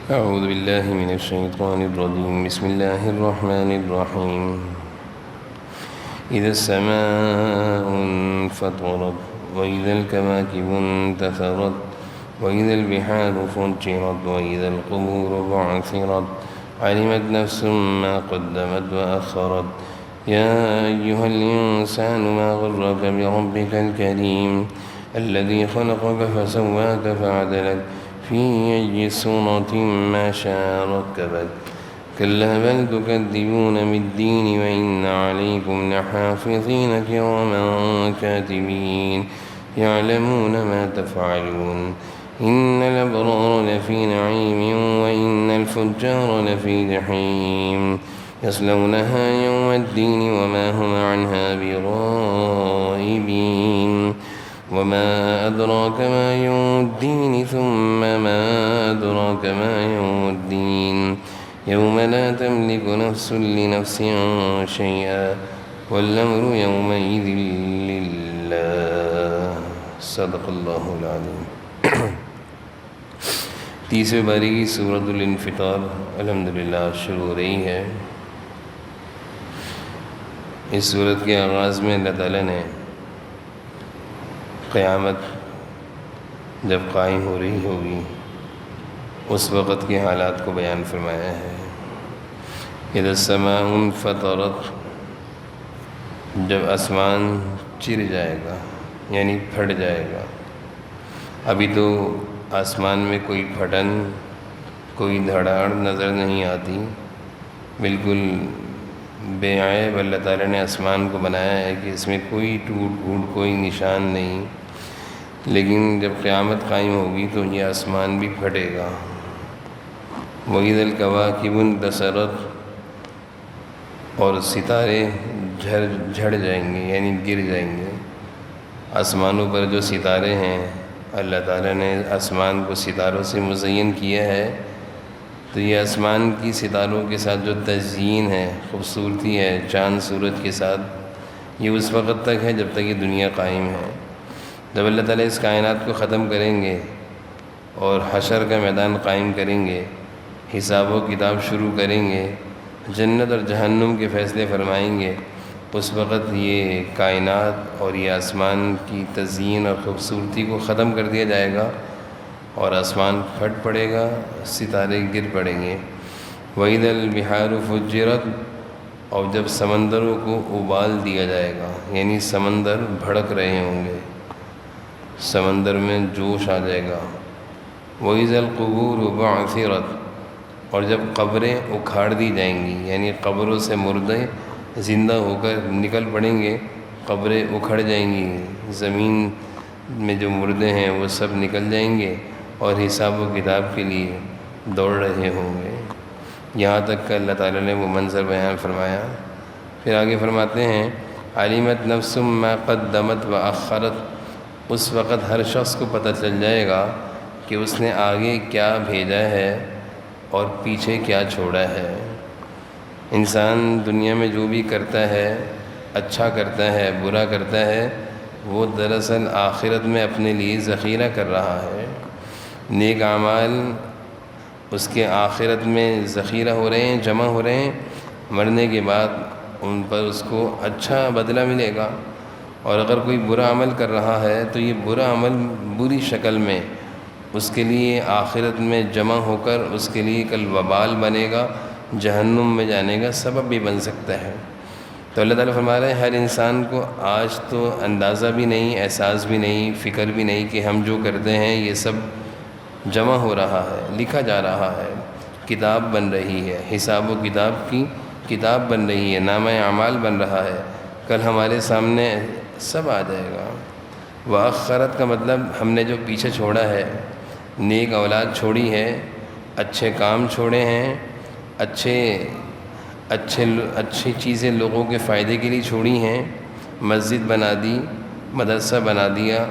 أعوذ بالله من الشيطان الرجيم. بسم الله الرحمن الرحيم. إذا السماء انفطرت وإذا الكواكب انتثرت وإذا البحار فجرت وإذا القبور بعثرت علمت نفس ما قدمت وأخرت يا أيها الإنسان ما غرك بربك الكريم الذي خلقك فسواك فعدلك في أي صورة ما شاء ركبك كلا بل تكذبون بالدين وإن عليكم لحافظين كراما كاتبين يعلمون ما تفعلون إن الأبرار لفي نعيم وإن الفجار لفي جحيم يصلونها يوم الدين وما هم عنها بغائبين وما أدراك ما يوم الدين ثم ما أدراك ما يوم الدين يوم لا تملك نفس لنفس شيئا والأمر يومئذ لله. صدق اللہ العظیم. تیسرے باری کی سورۃ الانفطار الحمدللہ شروع ہو رہی ہے. اس سورت کے آغاز میں اللہ تعالیٰ نے قیامت جب قائم ہو رہی ہوگی اس وقت کے حالات کو بیان فرمایا ہے. اذا السماء انفطرت، جب آسمان چر جائے گا یعنی پھٹ جائے گا. ابھی تو آسمان میں کوئی پھٹن کوئی دھڑاڑ نظر نہیں آتی، بالکل بے عیب اللہ تعالیٰ نے آسمان کو بنایا ہے کہ اس میں کوئی ٹوٹ پھوٹ کوئی نشان نہیں. لیکن جب قیامت قائم ہوگی تو یہ آسمان بھی پھٹے گا. وَإِذَا الْكَوَاكِبُ انتَثَرَتْ، اور ستارے جھڑ جائیں گے یعنی گر جائیں گے. آسمانوں پر جو ستارے ہیں اللہ تعالیٰ نے آسمان کو ستاروں سے مزین کیا ہے، تو یہ آسمان کی ستاروں کے ساتھ جو تزئین ہے، خوبصورتی ہے چاند سورج کے ساتھ، یہ اس وقت تک ہے جب تک یہ دنیا قائم ہے. جب اللہ تعالیٰ اس کائنات کو ختم کریں گے اور حشر کا میدان قائم کریں گے، حساب و کتاب شروع کریں گے، جنت اور جہنم کے فیصلے فرمائیں گے، اس وقت یہ کائنات اور یہ آسمان کی تزئین اور خوبصورتی کو ختم کر دیا جائے گا اور آسمان پھٹ پڑے گا، ستارے گر پڑیں گے. وَإِذَا الْبِحَارُ فُجِّرَتْ، اور جب سمندروں کو ابال دیا جائے گا یعنی سمندر بھڑک رہے ہوں گے، سمندر میں جوش آ جائے گا. وَإِذَا الْقُبُورُ بُعْثِرَتْ، اور جب قبریں اکھاڑ دی جائیں گی یعنی قبروں سے مردے زندہ ہو کر نکل پڑیں گے، قبریں اکھڑ جائیں گی، زمین میں جو مردے ہیں وہ سب نکل جائیں گے اور حساب و کتاب کے لیے دوڑ رہے ہوں گے. یہاں تک کہ اللہ تعالیٰ نے وہ منظر بیان فرمایا. پھر آگے فرماتے ہیں علمت نفس ما قدمت وأخرت، اس وقت ہر شخص کو پتہ چل جائے گا کہ اس نے آگے کیا بھیجا ہے اور پیچھے کیا چھوڑا ہے. انسان دنیا میں جو بھی کرتا ہے، اچھا کرتا ہے برا کرتا ہے، وہ دراصل آخرت میں اپنے لیے ذخیرہ کر رہا ہے. نیک اعمال اس کے آخرت میں ذخیرہ ہو رہے ہیں، جمع ہو رہے ہیں، مرنے کے بعد ان پر اس کو اچھا بدلہ ملے گا. اور اگر کوئی برا عمل کر رہا ہے تو یہ برا عمل بری شکل میں اس کے لیے آخرت میں جمع ہو کر اس کے لیے کل وبال بنے گا، جہنم میں جانے کا سبب بھی بن سکتا ہے. تو اللہ تعالیٰ فرما رہے ہیں ہر انسان کو آج تو اندازہ بھی نہیں، احساس بھی نہیں، فکر بھی نہیں کہ ہم جو کرتے ہیں یہ سب جمع ہو رہا ہے، لکھا جا رہا ہے، کتاب بن رہی ہے، حساب و کتاب کی کتاب بن رہی ہے، نامہ اعمال بن رہا ہے، کل ہمارے سامنے سب آ جائے گا. وآخرت کا مطلب ہم نے جو پیچھے چھوڑا ہے، نیک اولاد چھوڑی ہے، اچھے کام چھوڑے ہیں، اچھی چیزیں لوگوں کے فائدے کے لیے چھوڑی ہیں، مسجد بنا دی، مدرسہ بنا دیا،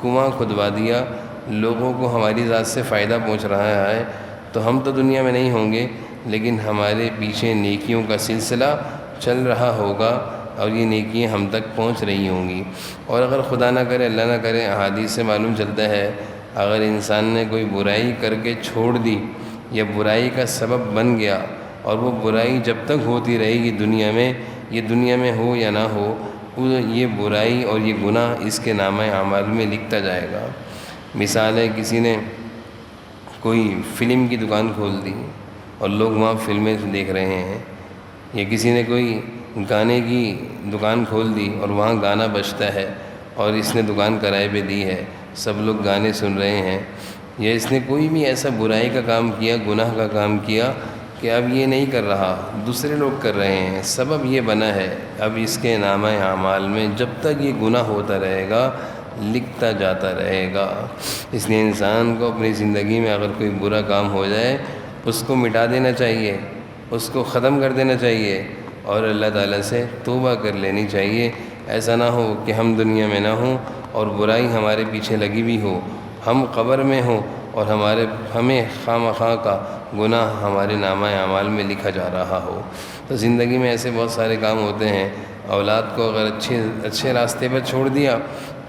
کنواں کھدوا دیا، لوگوں کو ہماری ذات سے فائدہ پہنچ رہا ہے. تو ہم تو دنیا میں نہیں ہوں گے لیکن ہمارے پیچھے نیکیوں کا سلسلہ چل رہا ہوگا اور یہ نیکیاں ہم تک پہنچ رہی ہوں گی. اور اگر خدا نہ کرے اللہ نہ کرے، احادیث سے معلوم چلتا ہے اگر انسان نے کوئی برائی کر کے چھوڑ دی یا برائی کا سبب بن گیا، اور وہ برائی جب تک ہوتی رہے گی دنیا میں، یہ دنیا میں ہو یا نہ ہو، یہ برائی اور یہ گناہ اس کے نامہ اعمال میں لکھتا جائے گا۔ مثال ہے، کسی نے کوئی فلم کی دکان کھول دی اور لوگ وہاں فلمیں دیکھ رہے ہیں، یا کسی نے کوئی گانے کی دکان کھول دی اور وہاں گانا بجتا ہے اور اس نے دکان کرائے پہ دی ہے، سب لوگ گانے سن رہے ہیں، یا اس نے کوئی بھی ایسا برائی کا کام کیا، گناہ کا کام کیا کہ اب یہ نہیں کر رہا، دوسرے لوگ کر رہے ہیں، سبب یہ بنا ہے، اب اس کے نامہ اعمال میں جب تک یہ گناہ ہوتا رہے گا لکھتا جاتا رہے گا۔ اس لیے انسان کو اپنی زندگی میں اگر کوئی برا کام ہو جائے اس کو مٹا دینا چاہیے، اس کو ختم کر دینا چاہیے، اور اللہ تعالیٰ سے توبہ کر لینی چاہیے۔ ایسا نہ ہو کہ ہم دنیا میں نہ ہوں اور برائی ہمارے پیچھے لگی بھی ہو، ہم قبر میں ہوں اور ہمیں خواہ کا گناہ ہمارے نامہ اعمال میں لکھا جا رہا ہو۔ تو زندگی میں ایسے بہت سارے کام ہوتے ہیں، اولاد کو اگر اچھے راستے پر چھوڑ دیا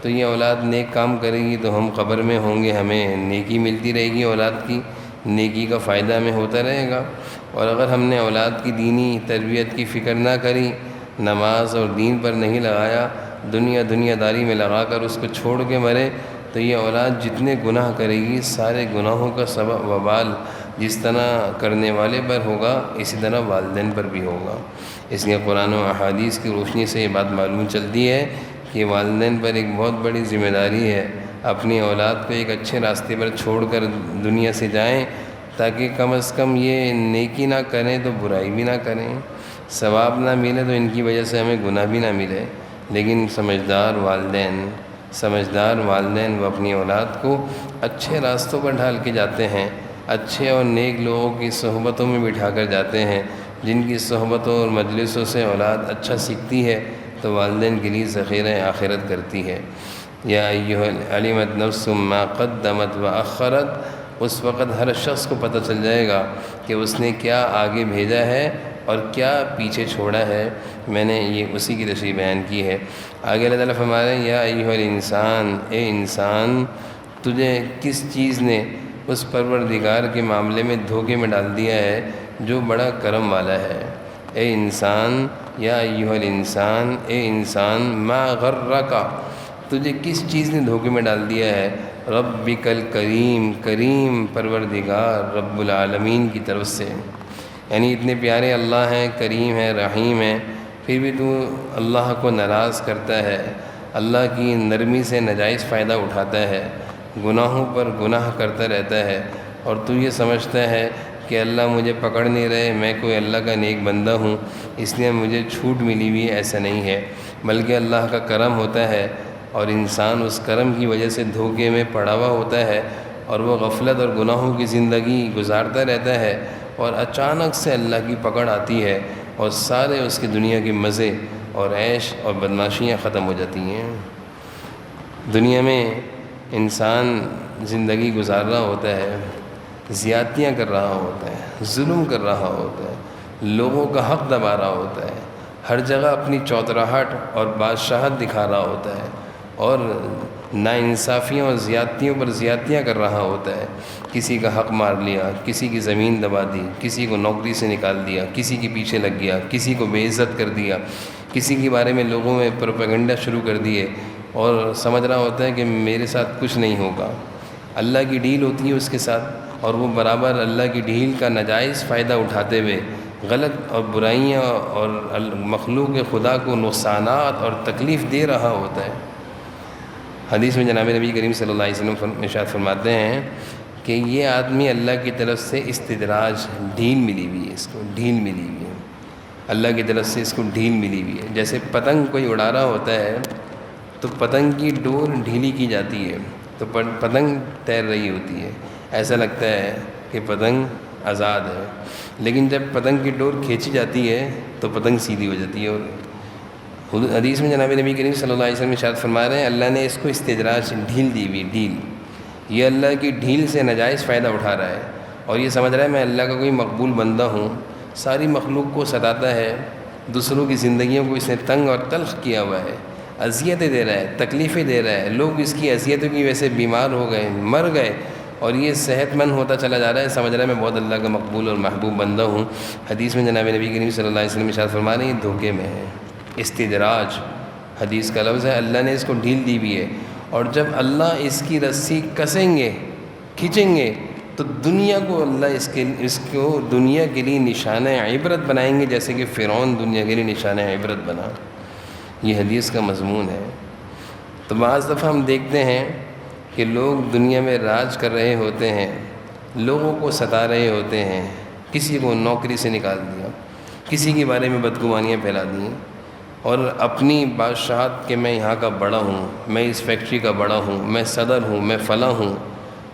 تو یہ اولاد نیک کام کرے گی تو ہم قبر میں ہوں گے، ہمیں نیکی ملتی رہے گی، اولاد کی نیکی کا فائدہ ہمیں ہوتا رہے گا۔ اور اگر ہم نے اولاد کی دینی تربیت کی فکر نہ کری، نماز اور دین پر نہیں لگایا، دنیا داری میں لگا کر اس کو چھوڑ کے مرے، تو یہ اولاد جتنے گناہ کرے گی سارے گناہوں کا سبب وبال جس طرح کرنے والے پر ہوگا اسی طرح والدین پر بھی ہوگا۔ اس لیے قرآن و احادیث کی روشنی سے یہ بات معلوم چلتی ہے کہ والدین پر ایک بہت بڑی ذمہ داری ہے، اپنی اولاد کو ایک اچھے راستے پر چھوڑ کر دنیا سے جائیں، تاکہ کم از کم یہ نیکی نہ کریں تو برائی بھی نہ کریں، ثواب نہ ملے تو ان کی وجہ سے ہمیں گناہ بھی نہ ملے۔ لیکن سمجھدار والدین وہ اپنی اولاد کو اچھے راستوں پر ڈھال کے جاتے ہیں، اچھے اور نیک لوگوں کی صحبتوں میں بٹھا کر جاتے ہیں، جن کی صحبتوں اور مجلسوں سے اولاد اچھا سیکھتی ہے تو والدین کے لیے ذخیرہ آخرت کرتی ہے۔ یا ایھا علمت نفس ما قدمت واخرت، اس وقت ہر شخص کو پتہ چل جائے گا کہ اس نے کیا آگے بھیجا ہے اور کیا پیچھے چھوڑا ہے۔ میں نے یہ اسی کی تشریح بیان کی ہے۔ آگے اللہ تعالیٰ فرما رہے ہیں، یا ایھا الانسان، اے انسان، تجھے کس چیز نے اس پروردگار کے معاملے میں دھوکے میں ڈال دیا ہے جو بڑا کرم والا ہے۔ اے انسان، یا ایھا الانسان، اے انسان، ما غرک، تجھے کس چیز نے دھوکے میں ڈال دیا ہے، ربک الکریم، کریم پروردگار رب العالمین کی طرف سے، یعنی اتنے پیارے اللہ ہیں، کریم ہے، رحیم ہے، پھر بھی تو اللہ کو ناراض کرتا ہے، اللہ کی نرمی سے ناجائز فائدہ اٹھاتا ہے، گناہوں پر گناہ کرتا رہتا ہے، اور تو یہ سمجھتا ہے کہ اللہ مجھے پکڑ نہیں رہے، میں کوئی اللہ کا نیک بندہ ہوں اس لیے مجھے چھوٹ ملی ہوئی ہے۔ ایسا نہیں ہے، بلکہ اللہ کا کرم ہوتا ہے، اور انسان اس کرم کی وجہ سے دھوکے میں پڑا ہوا ہوتا ہے اور وہ غفلت اور گناہوں کی زندگی گزارتا رہتا ہے، اور اچانک سے اللہ کی پکڑ آتی ہے اور سارے اس کی دنیا کے مزے اور عیش اور بدمعاشیاں ختم ہو جاتی ہیں۔ دنیا میں انسان زندگی گزار رہا ہوتا ہے، زیادتیاں کر رہا ہوتا ہے، ظلم کر رہا ہوتا ہے، لوگوں کا حق دبا رہا ہوتا ہے، ہر جگہ اپنی چوتراہٹ اور بادشاہت دکھا رہا ہوتا ہے، اور ناانصافیوں اور زیادتیوں پر زیادتیاں کر رہا ہوتا ہے۔ کسی کا حق مار لیا، کسی کی زمین دبا دی، کسی کو نوکری سے نکال دیا، کسی کے پیچھے لگ گیا، کسی کو بے عزت کر دیا، کسی کے بارے میں لوگوں میں پروپیگنڈا شروع کر دیے، اور سمجھ رہا ہوتا ہے کہ میرے ساتھ کچھ نہیں ہوگا۔ اللہ کی ڈیل ہوتی ہے اس کے ساتھ، اور وہ برابر اللہ کی ڈیل کا ناجائز فائدہ اٹھاتے ہوئے غلط اور برائیاں اور مخلوق خدا کو نقصانات اور تکلیف دے رہا ہوتا ہے۔ حدیث میں جناب نبی کریم صلی اللہ علیہ وسلم ارشاد فرماتے ہیں کہ یہ آدمی اللہ کی طرف سے استدراج، ڈھیل ملی ہوئی ہے، اس کو ڈھیل ملی ہوئی ہے، اللہ کی طرف سے اس کو ڈھیل ملی ہوئی ہے۔ جیسے پتنگ کوئی اڑا رہا ہوتا ہے تو پتنگ کی ڈور ڈھیلی کی جاتی ہے تو پتنگ تیر رہی ہوتی ہے، ایسا لگتا ہے کہ پتنگ آزاد ہے، لیکن جب پتنگ کی ڈور کھینچی جاتی ہے تو پتنگ سیدھی ہو جاتی ہے۔ اور حدیث میں جناب نبی کریم صلی اللہ علیہ وسلم ارشاد فرما رہے ہیں، اللہ نے اس کو استدراج، ڈھیل دی ہوئی، ڈھیل، یہ اللہ کی ڈھیل سے ناجائز فائدہ اٹھا رہا ہے، اور یہ سمجھ رہا ہے میں اللہ کا کوئی مقبول بندہ ہوں، ساری مخلوق کو ستاتا ہے، دوسروں کی زندگیوں کو اس نے تنگ اور تلخ کیا ہوا ہے، اذیتیں دے رہا ہے، تکلیفیں دے رہا ہے، لوگ اس کی اذیتوں کی وجہ سے بیمار ہو گئے، مر گئے، اور یہ صحت مند ہوتا چلا جا رہا ہے، سمجھ رہا ہے میں بہت اللہ کا مقبول اور محبوب بندہ ہوں۔ حدیث میں جناب نبی کریم صلی اللہ علیہ وسلم ارشاد فرما رہے ہیں یہ دھوکے میں ہے، استدراج حدیث کا لفظ ہے، اللہ نے اس کو ڈھیل دی ہوئی ہے، اور جب اللہ اس کی رسی کسیں گے، کھینچیں گے، تو دنیا کو اللہ اس کو دنیا کے لیے نشانہ عبرت بنائیں گے، جیسے کہ فرعون دنیا کے لیے نشانہ عبرت بنا۔ یہ حدیث کا مضمون ہے۔ تو بعض دفعہ ہم دیکھتے ہیں کہ لوگ دنیا میں راج کر رہے ہوتے ہیں، لوگوں کو ستا رہے ہوتے ہیں، کسی کو نوکری سے نکال دیا، کسی کے بارے میں بدگمانیاں پھیلا دیں، اور اپنی بادشاہت کہ میں یہاں کا بڑا ہوں، میں اس فیکٹری کا بڑا ہوں، میں صدر ہوں، میں فلاں ہوں،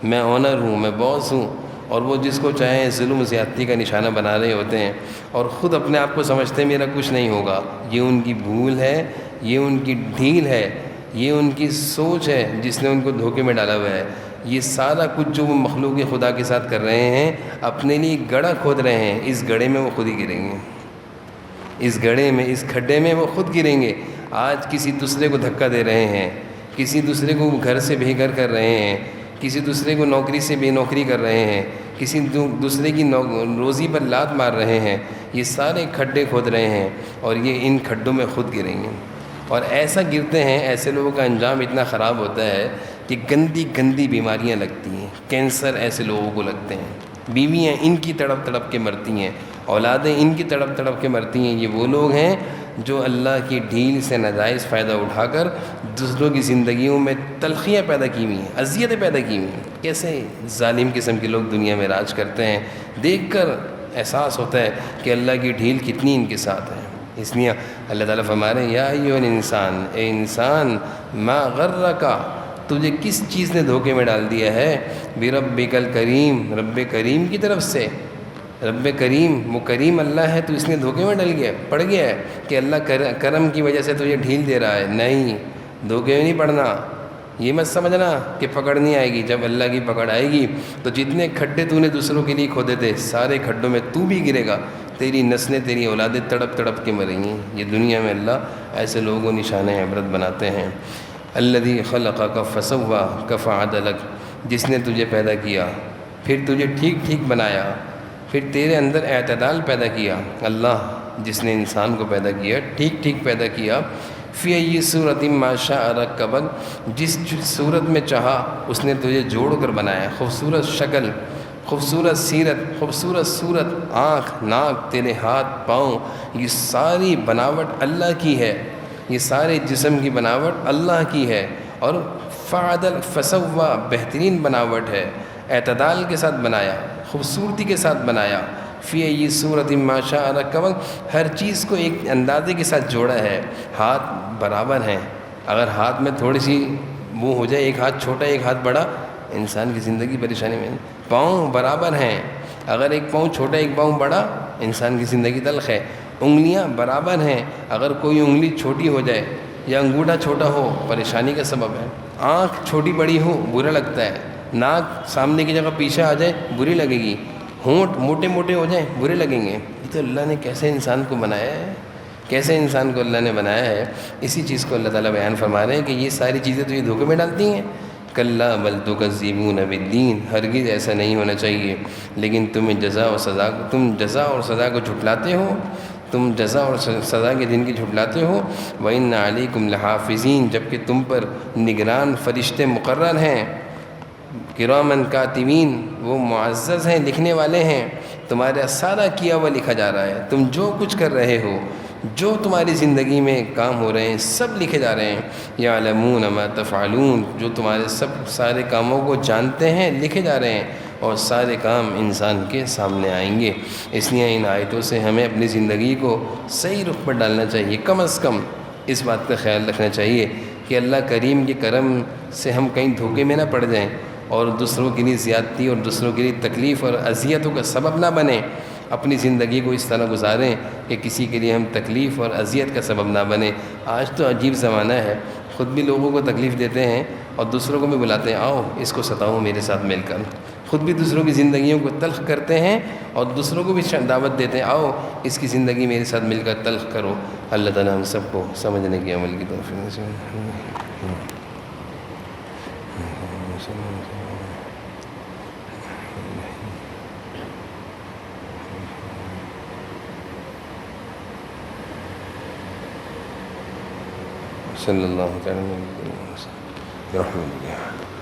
میں آنر ہوں، میں باس ہوں، اور وہ جس کو چاہیں ظلم و زیادتی کا نشانہ بنا رہے ہوتے ہیں، اور خود اپنے آپ کو سمجھتے ہیں میرا کچھ نہیں ہوگا۔ یہ ان کی بھول ہے، یہ ان کی ڈھیل ہے، یہ ان کی سوچ ہے جس نے ان کو دھوکے میں ڈالا ہوا ہے۔ یہ سارا کچھ جو وہ مخلوق خدا کے ساتھ کر رہے ہیں، اپنے لیے گڑھا کھود رہے ہیں، اس گڑھے میں وہ خود ہی گریں گے، اس گڑھے میں، اس کھڈے میں وہ خود گریں گے۔ آج کسی دوسرے کو دھکا دے رہے ہیں، کسی دوسرے کو گھر سے بے گھر کر رہے ہیں، کسی دوسرے کو نوکری سے بے نوکری کر رہے ہیں، کسی دوسرے کی روزی پر لات مار رہے ہیں، یہ سارے کھڈے کھود رہے ہیں، اور یہ ان کھڈوں میں خود گریں گے۔ اور ایسا گرتے ہیں، ایسے لوگوں کا انجام اتنا خراب ہوتا ہے کہ گندی گندی بیماریاں لگتی ہیں، کینسر ایسے لوگوں کو لگتے ہیں، بیویاں ان کی تڑپ تڑپ کے مرتی ہیں، اولادیں ان کی تڑپ تڑپ کے مرتی ہیں۔ یہ وہ لوگ ہیں جو اللہ کی ڈھیل سے ناجائز فائدہ اٹھا کر دوسروں کی زندگیوں میں تلخیاں پیدا کی ہوئی ہیں، اذیتیں پیدا کی ہوئی ہیں۔ کیسے ظالم قسم کے لوگ دنیا میں راج کرتے ہیں، دیکھ کر احساس ہوتا ہے کہ اللہ کی ڈھیل کتنی ان کے ساتھ ہے۔ اس لیے اللہ تعالیٰ فرما رہے ہیں یا ایھا الانسان، اے انسان، ما غرک، تجھے کس چیز نے دھوکے میں ڈال دیا ہے، بربک الکریم، رب کریم کی طرف سے۔ رب کریم، وہ کریم اللہ ہے، تو اس نے دھوکے میں پڑ گیا ہے کہ اللہ کرم کی وجہ سے تجھے ڈھیل دے رہا ہے۔ نہیں، دھوکے میں نہیں پڑنا، یہ مت سمجھنا کہ پکڑ نہیں آئے گی۔ جب اللہ کی پکڑ آئے گی تو جتنے کھڈے تو نے دوسروں کے لیے کھودے تھے، سارے کھڈوں میں تو بھی گرے گا، تیری نسلیں، تیری اولادیں تڑپ تڑپ کے مریں گی۔ یہ دنیا میں اللہ ایسے لوگوں کو نشانہ عبرت بناتے ہیں۔ الذی خلقک فسواک فعدلک، جس نے تجھے پیدا کیا، پھر تجھے ٹھیک ٹھیک بنایا، پھر تیرے اندر اعتدال پیدا کیا۔ اللہ جس نے انسان کو پیدا کیا، ٹھیک ٹھیک پیدا کیا، فی ای صورت ما شاء رکبک، جس صورت میں چاہا اس نے تجھے جوڑ کر بنایا۔ خوبصورت شکل، خوبصورت سیرت، خوبصورت صورت، آنکھ، ناک، تیرے ہاتھ، پاؤں، یہ ساری بناوٹ اللہ کی ہے، یہ سارے جسم کی بناوٹ اللہ کی ہے۔ اور فعدل، فسوا، بہترین بناوٹ ہے، اعتدال کے ساتھ بنایا، خوبصورتی کے ساتھ بنایا۔ فی ای صورت ما شاء رکبک، ہر چیز کو ایک اندازے کے ساتھ جوڑا ہے۔ ہاتھ برابر ہیں، اگر ہاتھ میں تھوڑی سی وہ ہو جائے، ایک ہاتھ چھوٹا ایک ہاتھ بڑا، انسان کی زندگی پریشانی میں۔ پاؤں برابر ہیں، اگر ایک پاؤں چھوٹا ایک پاؤں بڑا، انسان کی زندگی تلخ ہے۔ انگلیاں برابر ہیں، اگر کوئی انگلی چھوٹی ہو جائے یا انگوٹھا چھوٹا ہو، پریشانی کا سبب ہے۔ آنکھ چھوٹی بڑی ہو، برا لگتا ہے۔ ناک سامنے کی جگہ پیچھے آ جائے، بری لگے گی۔ ہونٹ موٹے موٹے ہو جائیں، برے لگیں گے۔ یہ تو اللہ نے کیسے انسان کو بنایا ہے، کیسے انسان کو اللہ نے بنایا ہے۔ اسی چیز کو اللہ تعالیٰ بیان فرما رہے ہیں کہ یہ ساری چیزیں تو یہ دھوکے میں ڈالتی ہیں۔ کلا بل تکذبون بالدین، ہرگز ایسا نہیں ہونا چاہیے، لیکن تم جزا اور سزا کو جھٹلاتے ہو، تم جزا اور سزا کے دن کی جھٹلاتے ہو۔ وَإِنَّ عَلَيْكُمْ لَحَافِظِينَ، جبکہ تم پر نگران فرشتے مقرر ہیں، کرامن کاتبین، وہ معزز ہیں، لکھنے والے ہیں، تمہارا سارا کیا ہوا لکھا جا رہا ہے۔ تم جو کچھ کر رہے ہو، جو تمہاری زندگی میں کام ہو رہے ہیں، سب لکھے جا رہے ہیں۔ یعلمون ما تفعلون، جو تمہارے سارے کاموں کو جانتے ہیں، لکھے جا رہے ہیں، اور سارے کام انسان کے سامنے آئیں گے۔ اس لیے ان آیتوں سے ہمیں اپنی زندگی کو صحیح رخ پر ڈالنا چاہیے۔ کم از کم اس بات کا خیال رکھنا چاہیے کہ اللہ کریم کے کرم سے ہم کہیں دھوکے میں نہ پڑ جائیں، اور دوسروں کے لیے زیادتی اور دوسروں کے لیے تکلیف اور اذیتوں کا سبب نہ بنیں۔ اپنی زندگی کو اس طرح گزاریں کہ کسی کے لیے ہم تکلیف اور اذیت کا سبب نہ بنیں۔ آج تو عجیب زمانہ ہے، خود بھی لوگوں کو تکلیف دیتے ہیں اور دوسروں کو بھی بلاتے ہیں، آؤ اس کو ستاؤ میرے ساتھ مل کر۔ خود بھی دوسروں کی زندگیوں کو تلخ کرتے ہیں اور دوسروں کو بھی دعوت دیتے ہیں، آؤ اس کی زندگی میرے ساتھ مل کر تلخ کرو۔ اللہ تعالیٰ ہم سب کو سمجھنے کی، عمل کی توفیق نصیب۔ صلی اللہ تعالیٰ علیہ وسلم برحمتک۔